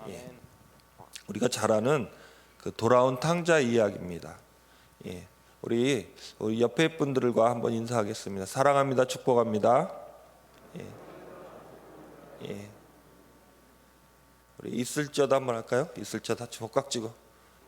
예. 우리가 잘 아는 그 돌아온 탕자 이야기입니다. 예. 우리 옆에 분들과 한번 인사하겠습니다. 사랑합니다. 축복합니다. 예. 예. 우리 있을지어다 한번 할까요? 있을지어다 꽉 쥐고.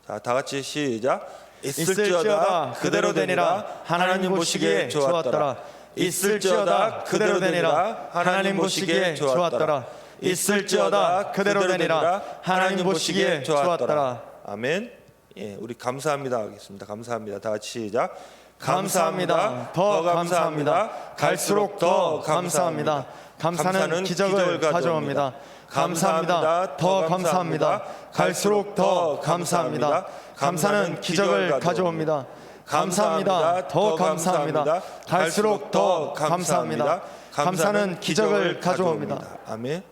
자, 다 같이 시작. 있을지어다 그대로 되니라 하나님 보시기에 좋았더라. 있을지어다 그대로 되니라 하나님 보시기에 좋았더라. 있을지어다 그대로 되니라 하나님 보시기에 좋았더라. 아멘. 예, 우리 감사합니다 하겠습니다. 감사합니다. 다 같이 시작. 감사합니다. 더 감사합니다. 갈수록 더 감사합니다. 감사는 기적을 가져옵니다. 감사합니다. 더 감사합니다. 갈수록 더 감사합니다. 감사는 기적을 가져옵니다. 감사합니다. 더 감사합니다. 갈수록 더 감사합니다. 감사는 기적을 가져옵니다. 아멘.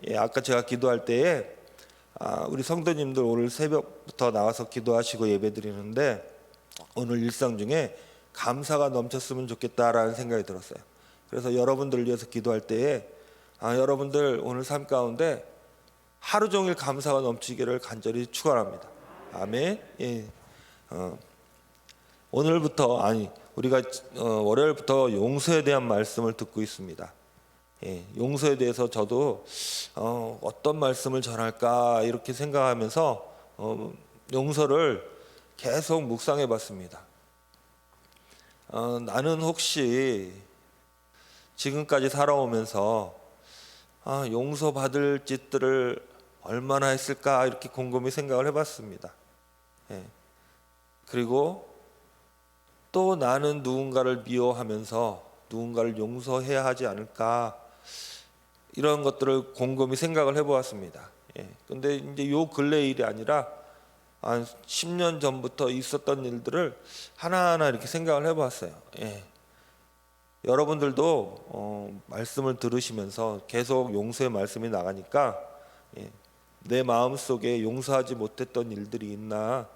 예, 아까 제가 기도할 때에 우리 성도님들 오늘 새벽부터 나와서 기도하시고 예배드리는데 오늘 일상 중에 감사가 넘쳤으면 좋겠다라는 생각이 들었어요. 그래서 여러분들을 위해서 기도할 때에 여러분들 오늘 삶 가운데 하루 종일 감사가 넘치기를 간절히 축원합니다. 아멘. 예. 오늘부터 우리가 월요일부터 용서에 대한 말씀을 듣고 있습니다. 예, 용서에 대해서 저도 어떤 말씀을 전할까 이렇게 생각하면서 용서를 계속 묵상해 봤습니다. 나는 혹시 지금까지 살아오면서 용서받을 짓들을 얼마나 했을까 이렇게 곰곰이 생각을 해봤습니다. 예. 그리고 또 나는 누군가를 미워하면서 누군가를 용서해야 하지 않을까 이런 것들을 곰곰이 생각을 해보았습니다. 예. 근데 이제 요 근래 일이 아니라 한 10년 전부터 있었던 일들을 하나하나 이렇게 생각을 해보았어요. 예. 여러분들도 말씀을 들으시면서 계속 용서의 말씀이 나가니까 내 마음속에 용서하지 못했던 일들이 있나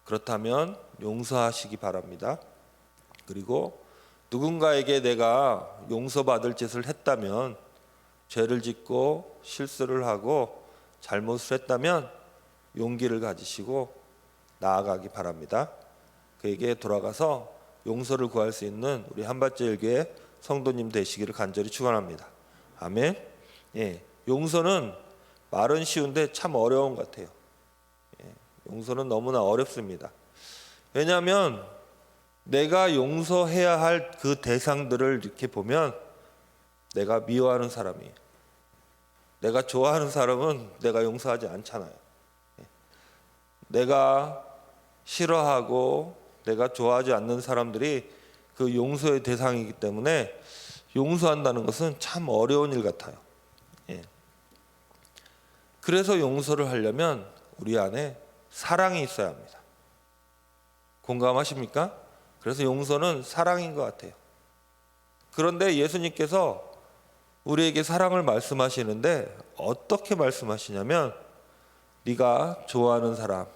그렇다면 용서하시기 바랍니다. 그리고 누군가에게 내가 용서받을 짓을 했다면 죄를 짓고 실수를 하고 잘못을 했다면 용기를 가지시고 나아가기 바랍니다. 그에게 돌아가서 용서를 구할 수 있는 우리 한밭제일교회 성도님 되시기를 간절히 축원합니다. 아멘. 예, 용서는 말은 쉬운데 참 어려운 것 같아요. 예, 용서는 너무나 어렵습니다. 왜냐하면 내가 용서해야 할 그 대상들을 이렇게 보면 내가 미워하는 사람이, 내가 좋아하는 사람은 내가 용서하지 않잖아요. 예, 내가 싫어하고 내가 좋아하지 않는 사람들이 그 용서의 대상이기 때문에 용서한다는 것은 참 어려운 일 같아요. 예. 그래서 용서를 하려면 우리 안에 사랑이 있어야 합니다. 공감하십니까? 그래서 용서는 사랑인 것 같아요. 그런데 예수님께서 우리에게 사랑을 말씀하시는데 어떻게 말씀하시냐면 네가 좋아하는 사람,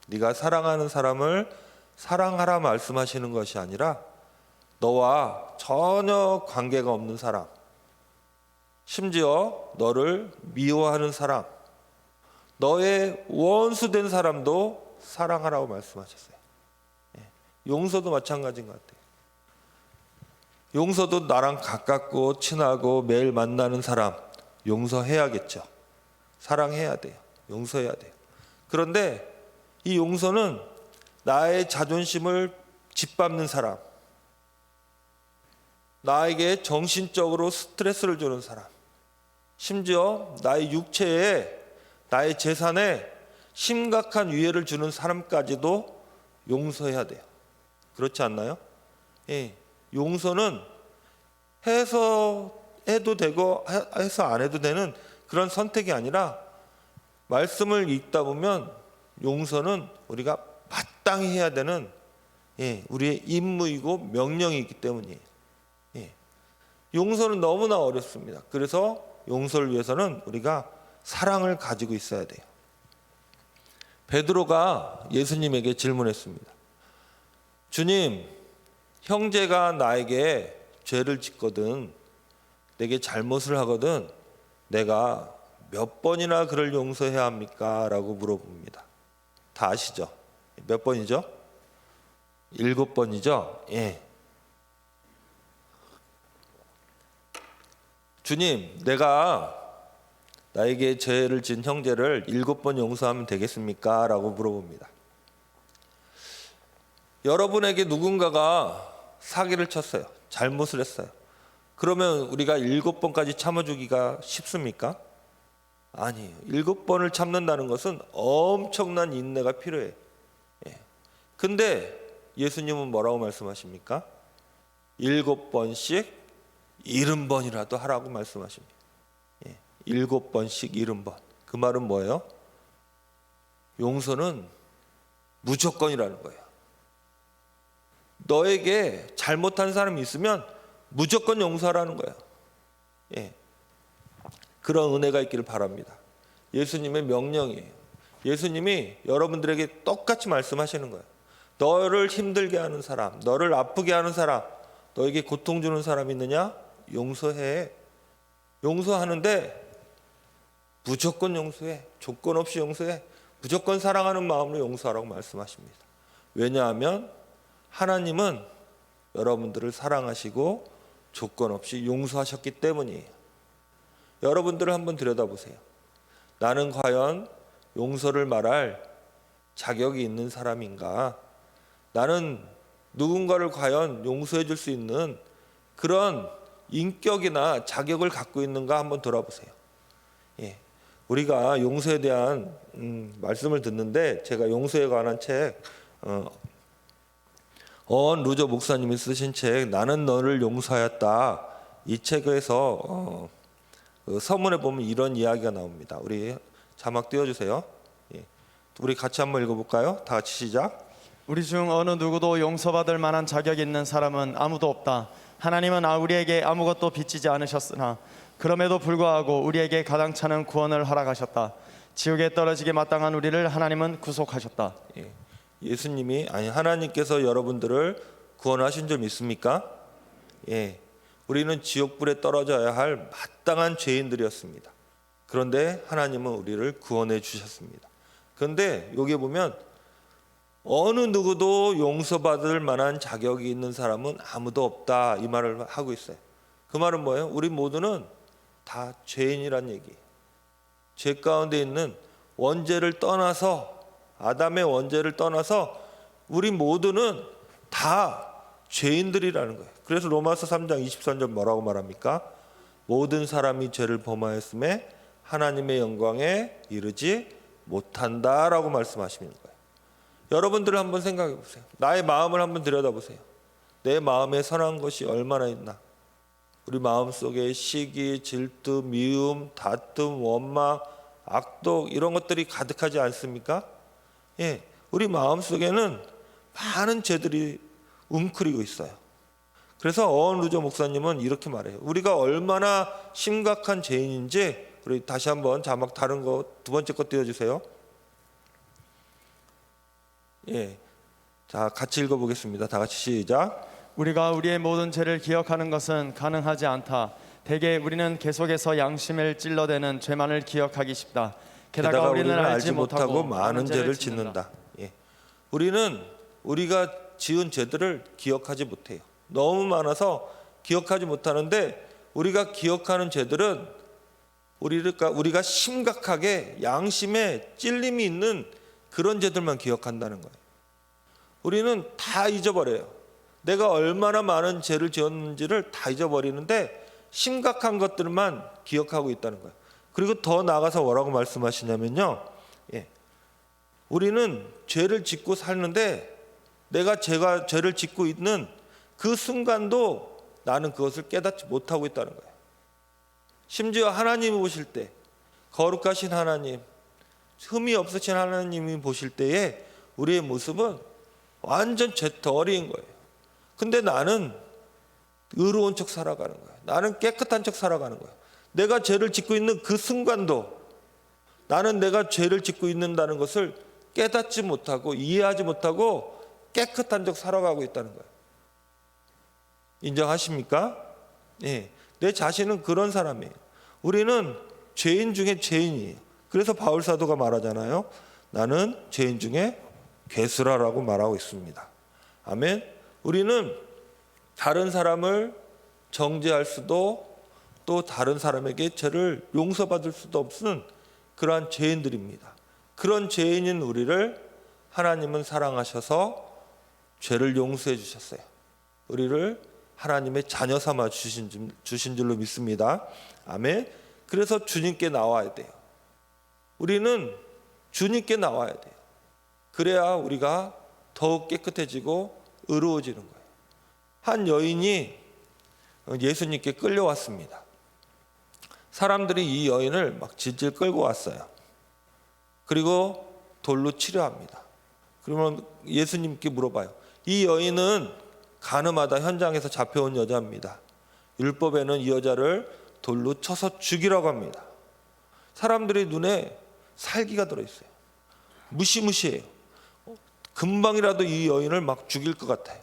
네가 사랑하는 사람을 사랑하라 말씀하시는 것이 아니라 너와 전혀 관계가 없는 사람, 심지어 너를 미워하는 사람, 너의 원수된 사람도 사랑하라고 말씀하셨어요. 용서도 마찬가지인 것 같아요. 용서도 나랑 가깝고 친하고 매일 만나는 사람 용서해야겠죠. 사랑해야 돼요. 용서해야 돼요. 그런데 이 용서는 나의 자존심을 짓밟는 사람, 나에게 정신적으로 스트레스를 주는 사람, 심지어 나의 육체에, 나의 재산에 심각한 위해를 주는 사람까지도 용서해야 돼요. 그렇지 않나요? 예, 용서는 해서 해도 되고 해서 안 해도 되는 그런 선택이 아니라 말씀을 읽다 보면 용서는 우리가 마땅히 해야 되는 우리의 임무이고 명령이기 때문이에요. 용서는 너무나 어렵습니다. 그래서 용서를 위해서는 우리가 사랑을 가지고 있어야 돼요. 베드로가 예수님에게 질문했습니다. 주님, 형제가 나에게 죄를 짓거든, 내게 잘못을 하거든 내가 몇 번이나 그를 용서해야 합니까? 라고 물어봅니다. 다 아시죠? 몇 번이죠? 7번이죠? 예. 주님, 내가 나에게 죄를 지은 형제를 7번 용서하면 되겠습니까? 라고 물어봅니다. 여러분에게 누군가가 사기를 쳤어요. 잘못을 했어요. 그러면 우리가 7번까지 참아주기가 쉽습니까? 아니에요. 7번을 참는다는 것은 엄청난 인내가 필요해요. 예. 근데 예수님은 뭐라고 말씀하십니까? 7번씩 70번이라도 하라고 말씀하십니다. 7번씩 70번. 그 말은 뭐예요? 용서는 무조건이라는 거예요. 너에게 잘못한 사람이 있으면 무조건 용서하라는 거예요. 예. 그런 은혜가 있기를 바랍니다. 예수님의 명령이에요. 예수님이 여러분들에게 똑같이 말씀하시는 거예요. 너를 힘들게 하는 사람, 너를 아프게 하는 사람, 너에게 고통 주는 사람 있느냐? 용서해. 용서하는데 무조건 용서해. 조건 없이 용서해. 무조건 사랑하는 마음으로 용서하라고 말씀하십니다. 왜냐하면 하나님은 여러분들을 사랑하시고 조건 없이 용서하셨기 때문이에요. 여러분들을 한번 들여다보세요. 나는 과연 용서를 말할 자격이 있는 사람인가? 나는 누군가를 과연 용서해 줄 수 있는 그런 인격이나 자격을 갖고 있는가 한번 돌아보세요. 예. 우리가 용서에 대한 말씀을 듣는데 제가 용서에 관한 책 어원 루저 목사님이 쓰신 책 나는 너를 용서하였다. 이 책에서 그 서문에 보면 이런 이야기가 나옵니다. 우리 자막 띄워주세요. 예. 우리 같이 한번 읽어볼까요? 다 같이 시작. 우리 중 어느 누구도 용서받을 만한 자격이 있는 사람은 아무도 없다. 하나님은 우리에게 아무것도 빚지지 않으셨으나 그럼에도 불구하고 우리에게 가당찮은 구원을 허락하셨다. 지옥에 떨어지게 마땅한 우리를 하나님은 구속하셨다. 예. 예수님이 하나님께서 여러분들을 구원하신 줄 믿습니까? 예. 우리는 지옥불에 떨어져야 할 마땅한 죄인들이었습니다. 그런데 하나님은 우리를 구원해 주셨습니다. 그런데 여기 보면 어느 누구도 용서받을 만한 자격이 있는 사람은 아무도 없다 이 말을 하고 있어요. 그 말은 뭐예요? 우리 모두는 다 죄인이란 얘기예요. 죄 가운데 있는 원죄를 떠나서 아담의 원죄를 떠나서 우리 모두는 다 죄인들이라는 거예요. 그래서 로마서 3장 23절 뭐라고 말합니까? 모든 사람이 죄를 범하였음에 하나님의 영광에 이르지 못한다라고 말씀하시는 거예요. 여러분들 한번 생각해 보세요. 나의 마음을 한번 들여다보세요. 내 마음에 선한 것이 얼마나 있나? 우리 마음속에 시기, 질투, 미움, 다툼, 원망, 악독 이런 것들이 가득하지 않습니까? 예, 우리 마음속에는 많은 죄들이 웅크리고 있어요. 그래서 어원 루저 목사님은 이렇게 말해요. 우리가 얼마나 심각한 죄인인지 우리 다시 한번 자막 다른 거 두 번째 거 띄워주세요. 예, 자 같이 읽어보겠습니다. 다 같이 시작. 우리가 우리의 모든 죄를 기억하는 것은 가능하지 않다. 대개 우리는 계속해서 양심을 찔러대는 죄만을 기억하기 쉽다. 게다가 우리는 알지 못하고 많은 죄를 짓는다. 예. 우리는 우리가 지은 죄들을 기억하지 못해요. 너무 많아서 기억하지 못하는데 우리가 기억하는 죄들은 우리가 심각하게 양심에 찔림이 있는 그런 죄들만 기억한다는 거예요. 우리는 다 잊어버려요. 내가 얼마나 많은 죄를 지었는지를 다 잊어버리는데 심각한 것들만 기억하고 있다는 거예요. 그리고 더 나아가서 뭐라고 말씀하시냐면요. 예. 우리는 죄를 짓고 살는데 내가 죄를 짓고 있는 그 순간도 나는 그것을 깨닫지 못하고 있다는 거예요. 심지어 하나님이 보실 때 거룩하신 하나님, 흠이 없으신 하나님이 보실 때에 우리의 모습은 완전 죄덩어리인 거예요. 근데 나는 의로운 척 살아가는 거예요. 나는 깨끗한 척 살아가는 거예요. 내가 죄를 짓고 있는 그 순간도 나는 내가 죄를 짓고 있는다는 것을 깨닫지 못하고 이해하지 못하고 깨끗한 척 살아가고 있다는 거예요. 인정하십니까? 예. 내 자신은 그런 사람이에요. 우리는 죄인 중에 죄인이에요. 그래서 바울 사도가 말하잖아요. 나는 죄인 중에 괴수라라고 말하고 있습니다. 아멘. 우리는 다른 사람을 정죄할 수도 또 다른 사람에게 죄를 용서받을 수도 없는 그러한 죄인들입니다. 그런 죄인인 우리를 하나님은 사랑하셔서 죄를 용서해 주셨어요. 우리를 하나님의 자녀 삼아 주신 줄로 믿습니다. 아멘. 그래서 주님께 나와야 돼요. 우리는 주님께 나와야 돼요. 그래야 우리가 더욱 깨끗해지고 의로워지는 거예요. 한 여인이 예수님께 끌려왔습니다. 사람들이 이 여인을 막 질질 끌고 왔어요. 그리고 돌로 치려합니다. 그러면 예수님께 물어봐요. 이 여인은 가늠하다 현장에서 잡혀온 여자입니다. 율법에는 이 여자를 돌로 쳐서 죽이라고 합니다. 사람들의 눈에 살기가 들어있어요. 무시무시해요. 금방이라도 이 여인을 막 죽일 것 같아요.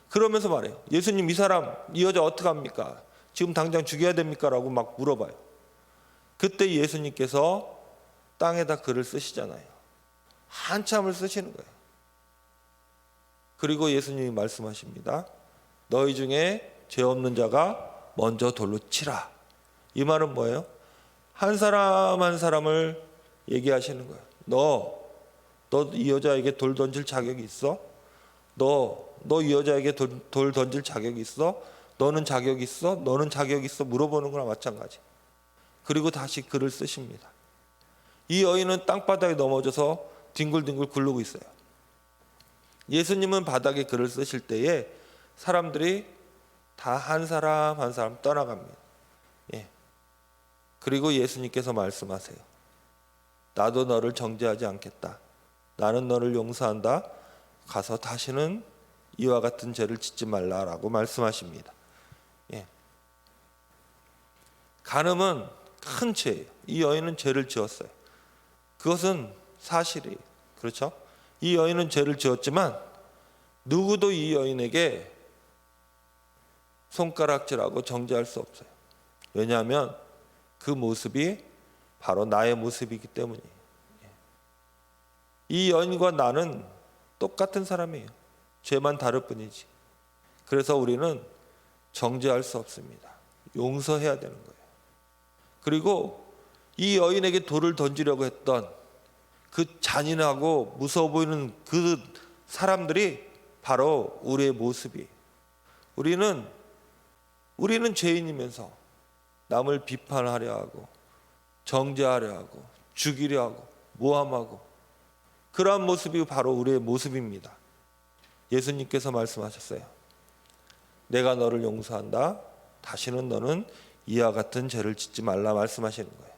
그러면서 말해요. 예수님, 이 사람, 이 여자 어떡합니까? 지금 당장 죽여야 됩니까? 라고 막 물어봐요. 그때 예수님께서 땅에다 글을 쓰시잖아요. 한참을 쓰시는 거예요. 그리고 예수님이 말씀하십니다. 너희 중에 죄 없는 자가 먼저 돌로 치라. 이 말은 뭐예요? 한 사람 한 사람을 얘기하시는 거예요. 너 이 여자에게 돌 던질 자격이 있어? 너 이 여자에게 돌 던질 자격이 있어? 너는 자격이 있어? 너는 자격이 있어? 물어보는 거나 마찬가지. 그리고 다시 글을 쓰십니다. 이 여인은 땅바닥에 넘어져서 뒹굴뒹굴 굴르고 있어요. 예수님은 바닥에 글을 쓰실 때에 사람들이 다 한 사람 한 사람 떠나갑니다. 예. 그리고 예수님께서 말씀하세요. 나도 너를 정죄하지 않겠다. 나는 너를 용서한다. 가서 다시는 이와 같은 죄를 짓지 말라라고 말씀하십니다. 예. 간음은 큰 죄예요. 이 여인은 죄를 지었어요. 그것은 사실이에요. 그렇죠? 이 여인은 죄를 지었지만 누구도 이 여인에게 손가락질하고 정죄할 수 없어요. 왜냐하면 그 모습이 바로 나의 모습이기 때문이에요. 이 여인과 나는 똑같은 사람이에요. 죄만 다를 뿐이지. 그래서 우리는 정죄할 수 없습니다. 용서해야 되는 거예요. 그리고 이 여인에게 돌을 던지려고 했던 그 잔인하고 무서워 보이는 그 사람들이 바로 우리의 모습이에요. 우리는 죄인이면서 남을 비판하려 하고 정죄하려 하고 죽이려 하고 모함하고 그러한 모습이 바로 우리의 모습입니다. 예수님께서 말씀하셨어요. 내가 너를 용서한다. 다시는 너는 이와 같은 죄를 짓지 말라 말씀하시는 거예요.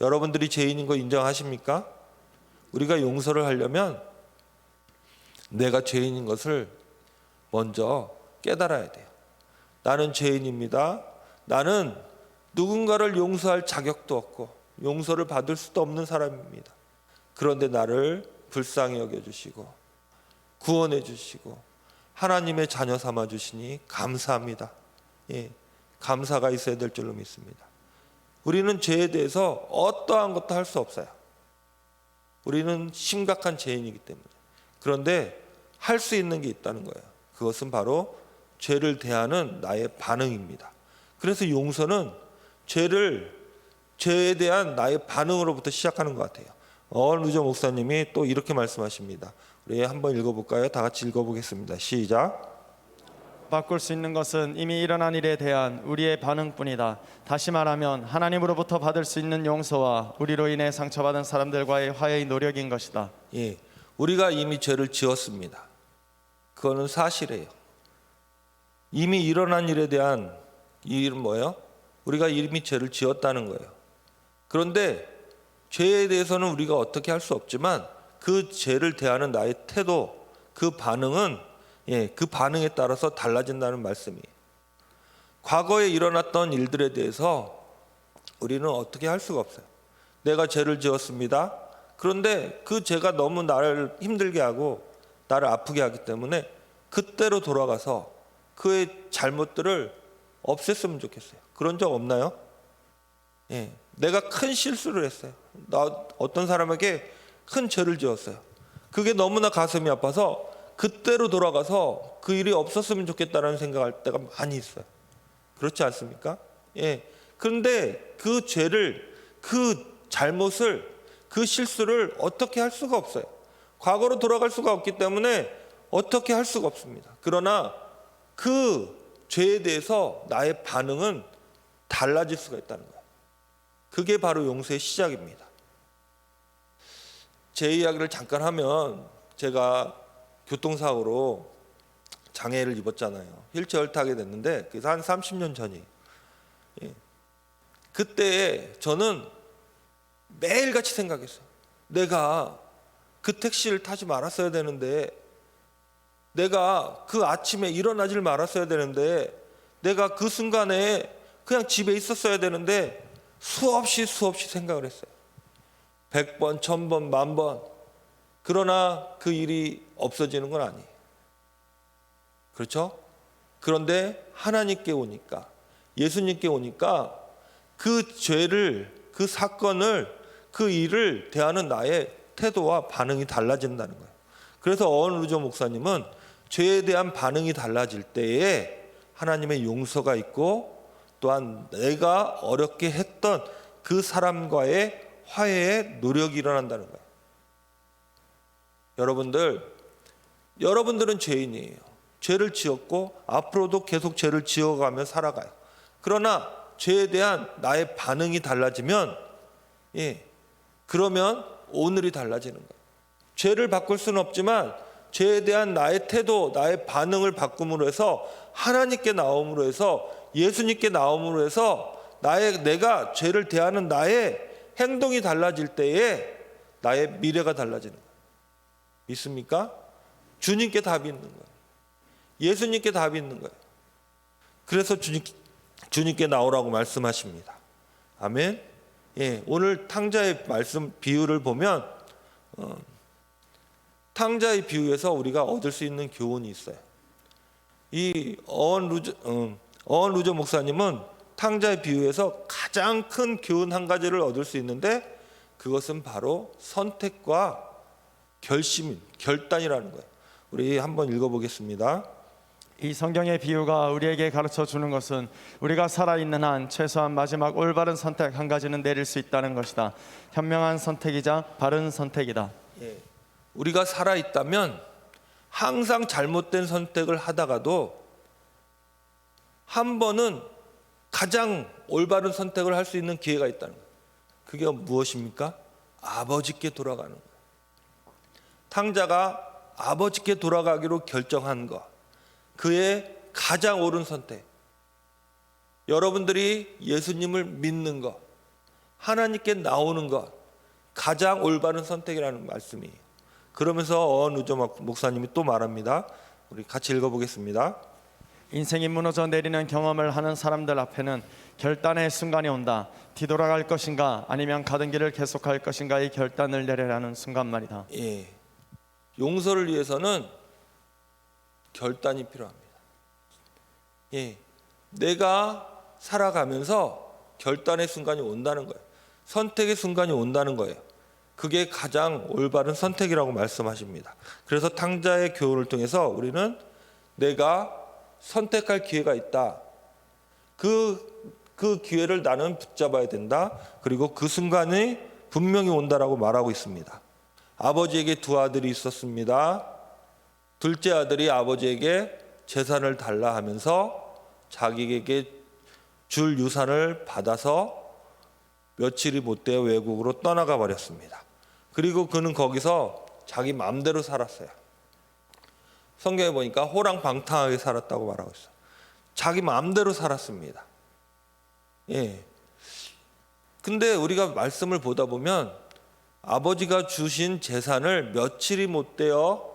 여러분들이 죄인인 거 인정하십니까? 우리가 용서를 하려면 내가 죄인인 것을 먼저 깨달아야 돼요. 나는 죄인입니다. 나는 누군가를 용서할 자격도 없고 용서를 받을 수도 없는 사람입니다. 그런데 나를 불쌍히 여겨주시고 구원해 주시고 하나님의 자녀 삼아 주시니 감사합니다. 예, 감사가 있어야 될 줄로 믿습니다. 우리는 죄에 대해서 어떠한 것도 할 수 없어요. 우리는 심각한 죄인이기 때문에. 그런데 할 수 있는 게 있다는 거예요. 그것은 바로 죄를 대하는 나의 반응입니다. 그래서 용서는 죄에 대한 나의 반응으로부터 시작하는 것 같아요. 루저 목사님이 또 이렇게 말씀하십니다. 우리 한번 읽어볼까요? 다 같이 읽어보겠습니다. 시작. 바꿀 수 있는 것은 이미 일어난 일에 대한 우리의 반응뿐이다. 다시 말하면 하나님으로부터 받을 수 있는 용서와 우리로 인해 상처받은 사람들과의 화해의 노력인 것이다. 예, 우리가 이미 죄를 지었습니다. 그거는 사실이에요. 이미 일어난 일에 대한 이 일은 뭐예요? 우리가 이미 죄를 지었다는 거예요. 그런데 죄에 대해서는 우리가 어떻게 할 수 없지만 그 죄를 대하는 나의 태도, 그 반응은 그 반응에 따라서 달라진다는 말씀이에요. 과거에 일어났던 일들에 대해서 우리는 어떻게 할 수가 없어요. 내가 죄를 지었습니다. 그런데 그 죄가 너무 나를 힘들게 하고 나를 아프게 하기 때문에 그때로 돌아가서 그의 잘못들을 없앴으면 좋겠어요. 그런 적 없나요? 예. 내가 큰 실수를 했어요. 나 어떤 사람에게 큰 죄를 지었어요. 그게 너무나 가슴이 아파서 그때로 돌아가서 그 일이 없었으면 좋겠다라는 생각할 때가 많이 있어요. 그렇지 않습니까? 예. 그런데 그 죄를, 그 잘못을, 그 실수를 어떻게 할 수가 없어요. 과거로 돌아갈 수가 없기 때문에 어떻게 할 수가 없습니다. 그러나 그 죄에 대해서 나의 반응은 달라질 수가 있다는 거예요. 그게 바로 용서의 시작입니다. 제 이야기를 잠깐 하면, 제가 교통사고로 장애를 입었잖아요. 휠체어를 타게 됐는데 그래서 한 30년 전이에요. 예. 그때 저는 매일같이 생각했어요. 내가 그 택시를 타지 말았어야 되는데, 내가 그 아침에 일어나질 말았어야 되는데, 내가 그 순간에 그냥 집에 있었어야 되는데, 수없이 생각을 했어요. 100번, 1000번, 10,000번. 그러나 그 일이 없어지는 건 아니에요. 그렇죠? 그런데 하나님께 오니까, 예수님께 오니까 그 죄를, 그 사건을, 그 일을 대하는 나의 태도와 반응이 달라진다는 거예요. 그래서 어원 루저 목사님은 죄에 대한 반응이 달라질 때에 하나님의 용서가 있고, 또한 내가 어렵게 했던 그 사람과의 화해의 노력이 일어난다는 거예요. 여러분들은 죄인이에요. 죄를 지었고 앞으로도 계속 죄를 지어가며 살아가요. 그러나 죄에 대한 나의 반응이 달라지면, 그러면 오늘이 달라지는 거예요. 죄를 바꿀 수는 없지만 죄에 대한 나의 태도, 나의 반응을 바꿈으로 해서, 하나님께 나옴으로 해서, 예수님께 나옴으로 해서 내가 죄를 대하는 나의 행동이 달라질 때에 나의 미래가 달라지는 거예요. 믿습니까? 주님께 답이 있는 거예요. 예수님께 답이 있는 거예요. 그래서 주님께 나오라고 말씀하십니다. 아멘. 오늘 탕자의 말씀 비유를 보면, 탕자의 비유에서 우리가 얻을 수 있는 교훈이 있어요. 이 어원 루저 목사님은 탕자의 비유에서 가장 큰 교훈 한 가지를 얻을 수 있는데, 그것은 바로 선택과 결단이라는 거예요. 우리 한번 읽어보겠습니다. 이 성경의 비유가 우리에게 가르쳐 주는 것은 우리가 살아있는 한 최소한 마지막 올바른 선택 한 가지는 내릴 수 있다는 것이다. 현명한 선택이자 바른 선택이다. 우리가 살아있다면 항상 잘못된 선택을 하다가도 한 번은 가장 올바른 선택을 할 수 있는 기회가 있다는 거예요. 그게 무엇입니까? 아버지께 돌아가는 거예요. 탕자가 아버지께 돌아가기로 결정한 것, 그의 가장 옳은 선택. 여러분들이 예수님을 믿는 것, 하나님께 나오는 것, 가장 올바른 선택이라는 말씀이에요. 그러면서 어원 루저 목사님이 또 말합니다. 우리 같이 읽어보겠습니다. 인생이 무너져 내리는 경험을 하는 사람들 앞에는 결단의 순간이 온다. 뒤돌아갈 것인가 아니면 가던 길을 계속할 것인가의 결단을 내려라는 순간 말이다. 용서를 위해서는 결단이 필요합니다. 내가 살아가면서 결단의 순간이 온다는 거예요. 선택의 순간이 온다는 거예요. 그게 가장 올바른 선택이라고 말씀하십니다. 그래서 탕자의 교훈을 통해서 우리는 내가 선택할 기회가 있다. 그 기회를 나는 붙잡아야 된다. 그리고 그 순간이 분명히 온다라고 말하고 있습니다. 아버지에게 두 아들이 있었습니다. 둘째 아들이 아버지에게 재산을 달라 하면서 자기에게 줄 유산을 받아서 며칠이 못 되어 외국으로 떠나가 버렸습니다. 그리고 그는 거기서 자기 마음대로 살았어요. 성경에 보니까 호랑방탕하게 살았다고 말하고 있어요. 자기 마음대로 살았습니다. 근데 우리가 말씀을 보다 보면 아버지가 주신 재산을 며칠이 못 되어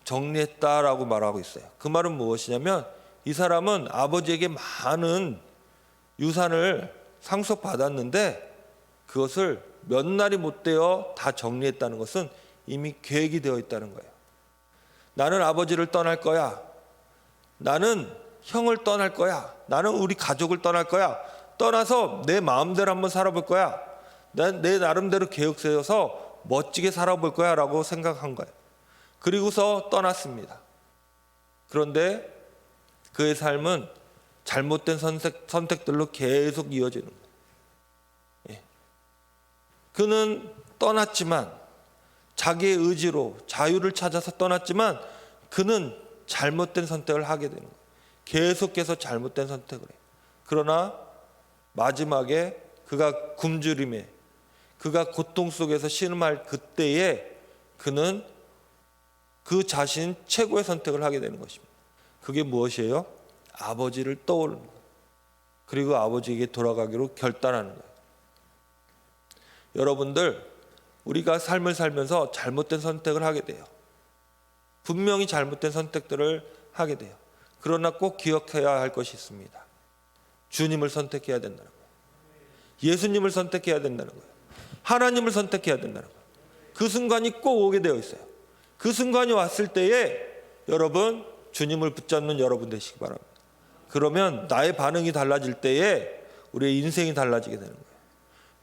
정리했다라고 말하고 있어요. 그 말은 무엇이냐면, 이 사람은 아버지에게 많은 유산을 상속받았는데 그것을 몇 날이 못 되어 다 정리했다는 것은 이미 계획이 되어 있다는 거예요. 나는 아버지를 떠날 거야. 나는 형을 떠날 거야. 나는 우리 가족을 떠날 거야. 떠나서 내 마음대로 한번 살아볼 거야. 내 나름대로 계획 세워서 멋지게 살아볼 거야 라고 생각한 거예요. 그리고서 떠났습니다. 그런데 그의 삶은 잘못된 선택들로 계속 이어지는 거예요. 예. 그는 떠났지만 자기의 의지로 자유를 찾아서 떠났지만 그는 잘못된 선택을 하게 되는 거예요. 계속해서 잘못된 선택을 해요. 그러나 마지막에 그가 굶주림에 그가 고통 속에서 신음할 그때에 그는 그 자신 최고의 선택을 하게 되는 것입니다. 그게 무엇이에요? 아버지를 떠올리는 거예요. 그리고 아버지에게 돌아가기로 결단하는 거예요. 여러분들, 우리가 삶을 살면서 잘못된 선택을 하게 돼요. 분명히 잘못된 선택들을 하게 돼요. 그러나 꼭 기억해야 할 것이 있습니다. 주님을 선택해야 된다는 거예요. 예수님을 선택해야 된다는 거예요. 하나님을 선택해야 된다는 거예요. 그 순간이 꼭 오게 되어 있어요. 그 순간이 왔을 때에 여러분, 주님을 붙잡는 여러분 되시기 바랍니다. 그러면 나의 반응이 달라질 때에 우리의 인생이 달라지게 되는 거예요.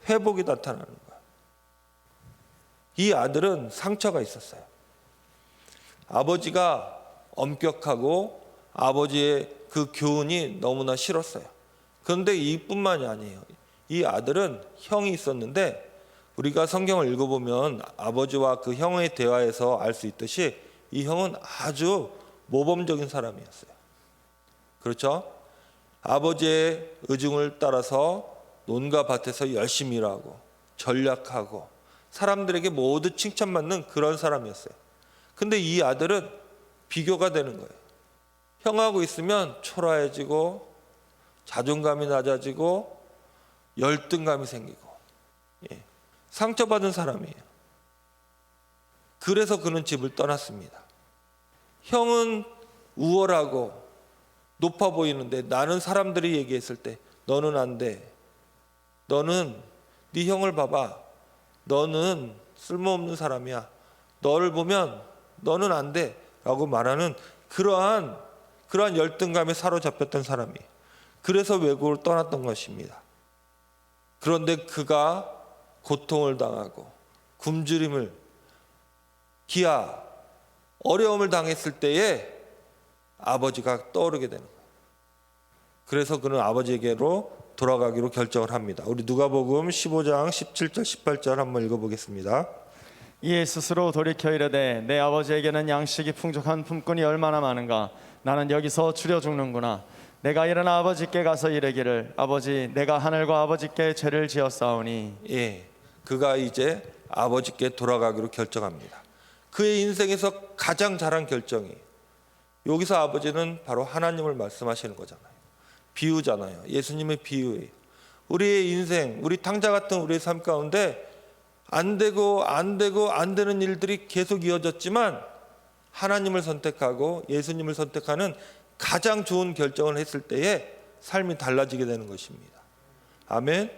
회복이 나타나는 거예요. 이 아들은 상처가 있었어요. 아버지가 엄격하고 아버지의 그 교훈이 너무나 싫었어요. 그런데 이뿐만이 아니에요. 이 아들은 형이 있었는데 우리가 성경을 읽어보면 아버지와 그 형의 대화에서 알 수 있듯이 이 형은 아주 모범적인 사람이었어요. 그렇죠? 아버지의 의중을 따라서 논과 밭에서 열심히 일하고 전략하고 사람들에게 모두 칭찬받는 그런 사람이었어요. 근데 이 아들은 비교가 되는 거예요. 형하고 있으면 초라해지고 자존감이 낮아지고 열등감이 생기고 상처받은 사람이에요. 그래서 그는 집을 떠났습니다. 형은 우월하고 높아 보이는데 나는 사람들이 얘기했을 때 너는 안 돼. 너는 네 형을 봐봐. 너는 쓸모없는 사람이야. 너를 보면 너는 안 돼. 라고 말하는 그러한 열등감에 사로잡혔던 사람이에요. 그래서 외국을 떠났던 것입니다. 그런데 그가 고통을 당하고 굶주림을 기아 어려움을 당했을 때에 아버지가 떠오르게 되는 거예요. 그래서 그는 아버지에게로 돌아가기로 결정을 합니다. 우리 누가복음 15장 17절 18절 한번 읽어보겠습니다. 이에 스스로 돌이켜 이르되 내 아버지에게는 양식이 풍족한 품꾼이 얼마나 많은가. 나는 여기서 줄여 죽는구나. 내가 일어나 아버지께 가서 이르기를 아버지 내가 하늘과 아버지께 죄를 지었사오니. 그가 이제 아버지께 돌아가기로 결정합니다. 그의 인생에서 가장 잘한 결정이 여기서 아버지는 바로 하나님을 말씀하시는 거잖아요. 비유잖아요. 예수님의 비유예요. 우리의 인생, 우리 탕자 같은 우리의 삶 가운데 안 되는 일들이 계속 이어졌지만 하나님을 선택하고 예수님을 선택하는 가장 좋은 결정을 했을 때에 삶이 달라지게 되는 것입니다. 아멘.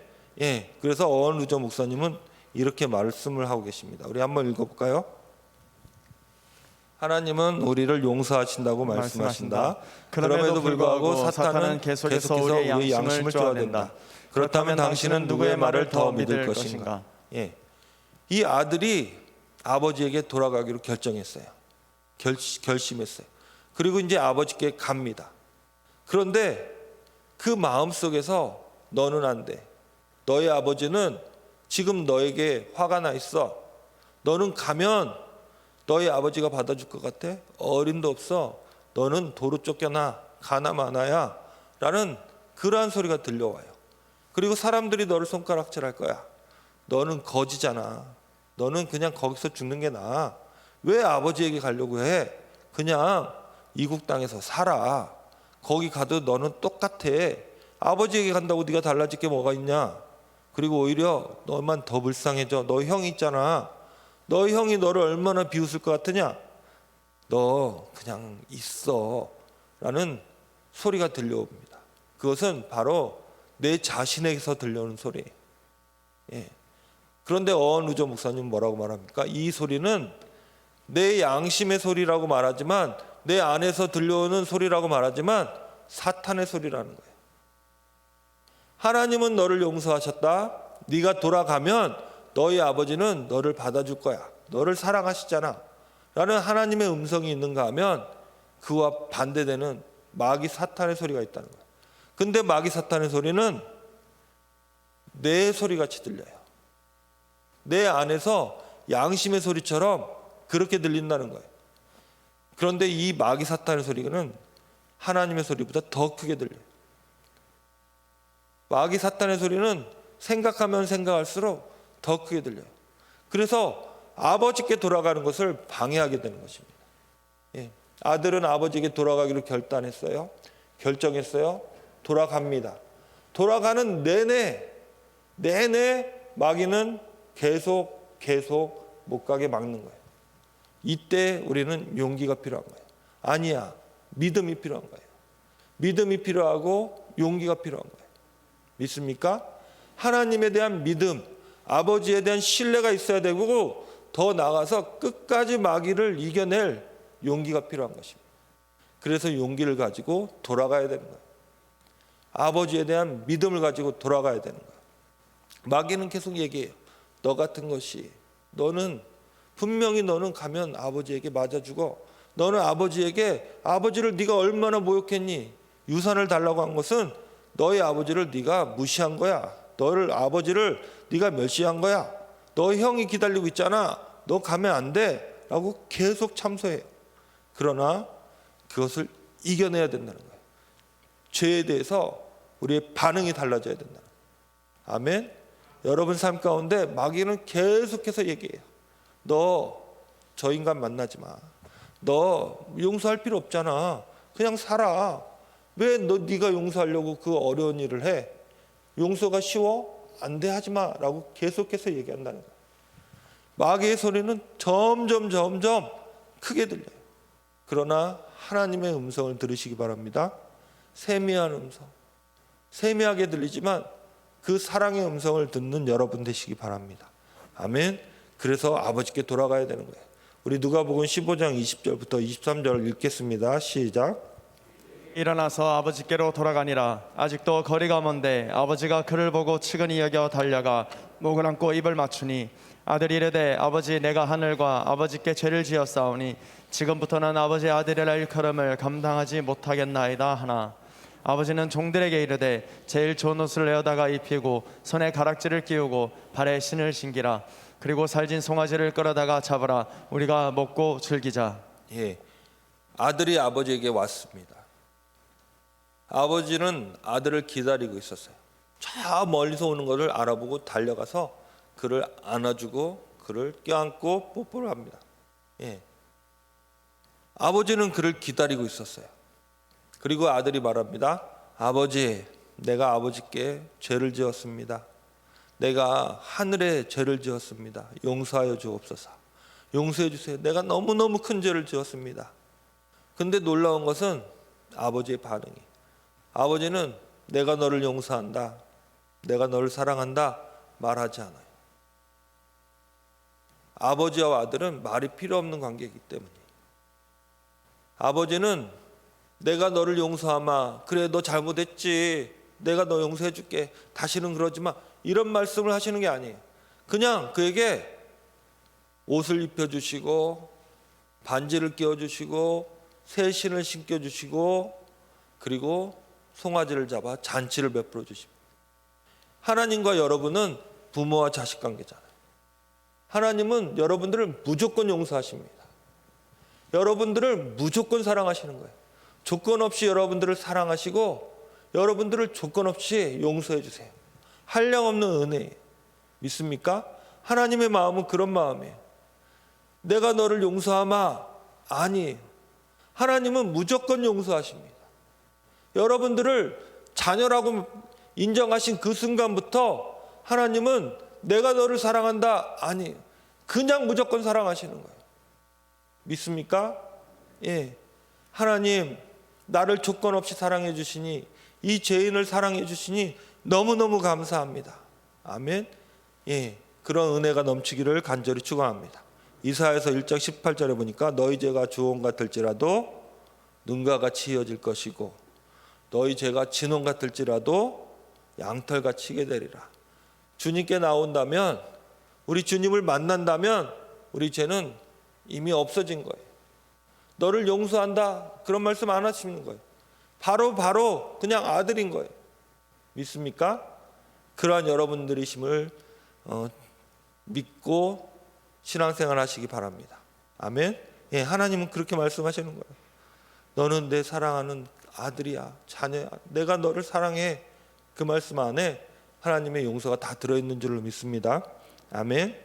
그래서 어언루저 목사님은 이렇게 말씀을 하고 계십니다. 우리 한번 읽어볼까요? 하나님은 우리를 용서하신다고 말씀하신다. 그럼에도 불구하고 사탄은 계속해서 우리의 양심을 쪼아댄다. 그렇다면 당신은 누구의 말을 더 믿을 것인가? 이 아들이 아버지에게 돌아가기로 결정했어요. 결심했어요. 그리고 이제 아버지께 갑니다. 그런데 그 마음속에서 너는 안 돼. 너의 아버지는 지금 너에게 화가 나 있어. 너는 가면 너희 아버지가 받아줄 것 같아? 어림도 없어. 너는 도로 쫓겨나. 가나 마나야. 라는 그러한 소리가 들려와요. 그리고 사람들이 너를 손가락질할 거야. 너는 거지잖아. 너는 그냥 거기서 죽는 게 나아. 왜 아버지에게 가려고 해? 그냥 이국 땅에서 살아. 거기 가도 너는 똑같아. 아버지에게 간다고 네가 달라질 게 뭐가 있냐? 그리고 오히려 너만 더 불쌍해져. 너 형이 있잖아. 너 형이 너를 얼마나 비웃을 것 같으냐? 너 그냥 있어. 라는 소리가 들려옵니다. 그것은 바로 내 자신에게서 들려오는 소리예요. 그런데 어언루저 목사님 뭐라고 말합니까? 이 소리는 내 양심의 소리라고 말하지만 내 안에서 들려오는 소리라고 말하지만 사탄의 소리라는 거예요. 하나님은 너를 용서하셨다. 네가 돌아가면 너희 아버지는 너를 받아줄 거야. 너를 사랑하시잖아. 라는 하나님의 음성이 있는가 하면 그와 반대되는 마귀 사탄의 소리가 있다는 거예요. 근데 마귀 사탄의 소리는 내 소리같이 들려요. 내 안에서 양심의 소리처럼 그렇게 들린다는 거예요. 그런데 이 마귀 사탄의 소리는 하나님의 소리보다 더 크게 들려요. 마귀 사탄의 소리는 생각하면 생각할수록 더 크게 들려요. 그래서 아버지께 돌아가는 것을 방해하게 되는 것입니다. 예. 아들은 아버지에게 돌아가기로 결단했어요. 결정했어요. 돌아갑니다. 돌아가는 내내 마귀는 계속 못 가게 막는 거예요. 이때 우리는 용기가 필요한 거예요. 아니야, 믿음이 필요한 거예요. 믿음이 필요하고 용기가 필요한 거예요. 믿습니까? 하나님에 대한 믿음, 아버지에 대한 신뢰가 있어야 되고 더 나아가서 끝까지 마귀를 이겨낼 용기가 필요한 것입니다. 그래서 용기를 가지고 돌아가야 되는 거예요. 아버지에 대한 믿음을 가지고 돌아가야 되는 거예요. 마귀는 계속 얘기해요. 너 같은 것이, 너는 분명히 너는 가면 아버지에게 맞아 죽어. 너는 아버지를 네가 얼마나 모욕했니? 유산을 달라고 한 것은 너의 아버지를 네가 무시한 거야. 너를 아버지를 네가 멸시한 거야. 너 형이 기다리고 있잖아. 너 가면 안 돼. 라고 계속 참소해요. 그러나 그것을 이겨내야 된다는 거예요. 죄에 대해서 우리의 반응이 달라져야 된다는 거예요. 아멘. 여러분 삶 가운데 마귀는 계속해서 얘기해요. 너 저 인간 만나지 마. 너 용서할 필요 없잖아. 그냥 살아. 왜 네가 용서하려고 그 어려운 일을 해? 용서가 쉬워? 안 돼, 하지 마. 라고 계속해서 얘기한다는 거예요. 마귀의 소리는 점점 크게 들려요. 그러나 하나님의 음성을 들으시기 바랍니다. 세미한 음성. 세미하게 들리지만 그 사랑의 음성을 듣는 여러분 되시기 바랍니다. 아멘. 그래서 아버지께 돌아가야 되는 거예요. 우리 누가복음 15장 20절부터 23절을 읽겠습니다. 시작. 일어나서 아버지께로 돌아가니라. 아직도 거리가 먼데 아버지가 그를 보고 측은히 여겨 달려가 목을 안고 입을 맞추니 아들이 이르되 아버지 내가 하늘과 아버지께 죄를 지었사오니 지금부터는 아버지의 아들이라 일컬음을 감당하지 못하겠나이다 하나 아버지는 종들에게 이르되 제일 좋은 옷을 내어다가 입히고 손에 가락지를 끼우고 발에 신을 신기라. 그리고 살진 송아지를 끌어다가 잡으라. 우리가 먹고 즐기자. 예, 아들이 아버지에게 왔습니다. 아버지는 아들을 기다리고 있었어요. 저 멀리서 오는 것을 알아보고 달려가서 그를 안아주고 그를 껴안고 뽀뽀를 합니다. 예, 아버지는 그를 기다리고 있었어요. 그리고 아들이 말합니다. 아버지, 내가 아버지께 죄를 지었습니다. 내가 하늘에 죄를 지었습니다. 용서하여 주옵소서. 용서해 주세요. 내가 너무너무 큰 죄를 지었습니다. 근데 놀라운 것은 아버지의 반응이, 아버지는 내가 너를 용서한다, 내가 너를 사랑한다 말하지 않아요. 아버지와 아들은 말이 필요 없는 관계이기 때문이에요. 아버지는 내가 너를 용서하마, 그래 너 잘못했지, 내가 너 용서해 줄게, 다시는 그러지 마, 이런 말씀을 하시는 게 아니에요. 그냥 그에게 옷을 입혀주시고 반지를 끼워주시고 새 신을 신겨주시고 그리고 송아지를 잡아 잔치를 베풀어 주십니다. 하나님과 여러분은 부모와 자식 관계잖아요. 하나님은 여러분들을 무조건 용서하십니다. 여러분들을 무조건 사랑하시는 거예요. 조건 없이 여러분들을 사랑하시고 여러분들을 조건 없이 용서해 주세요. 한량없는 은혜예요. 믿습니까? 하나님의 마음은 그런 마음이에요. 내가 너를 용서하마? 아니에요. 하나님은 무조건 용서하십니다. 여러분들을 자녀라고 인정하신 그 순간부터 하나님은 내가 너를 사랑한다? 아니에요. 그냥 무조건 사랑하시는 거예요. 믿습니까? 예. 하나님, 나를 조건 없이 사랑해 주시니, 이 죄인을 사랑해 주시니 너무너무 감사합니다. 아멘. 예. 그런 은혜가 넘치기를 간절히 축원합니다. 이사야서 1장 18절에 보니까 너희 죄가 주홍 같을지라도 눈과 같이 이어질 것이고 너희 죄가 진홍 같을지라도 양털같이 치게 되리라. 주님께 나온다면, 우리 주님을 만난다면 우리 죄는 이미 없어진 거예요. 너를 용서한다, 그런 말씀 안 하시는 거예요. 바로 그냥 아들인 거예요. 믿습니까? 그러한 여러분들이심을 믿고 신앙생활 하시기 바랍니다. 아멘. 예, 하나님은 그렇게 말씀하시는 거예요. 너는 내 사랑하는 아들이야, 자녀야. 내가 너를 사랑해. 그 말씀 안에 하나님의 용서가 다 들어있는 줄로 믿습니다. 아멘.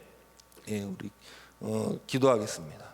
예, 우리 기도하겠습니다.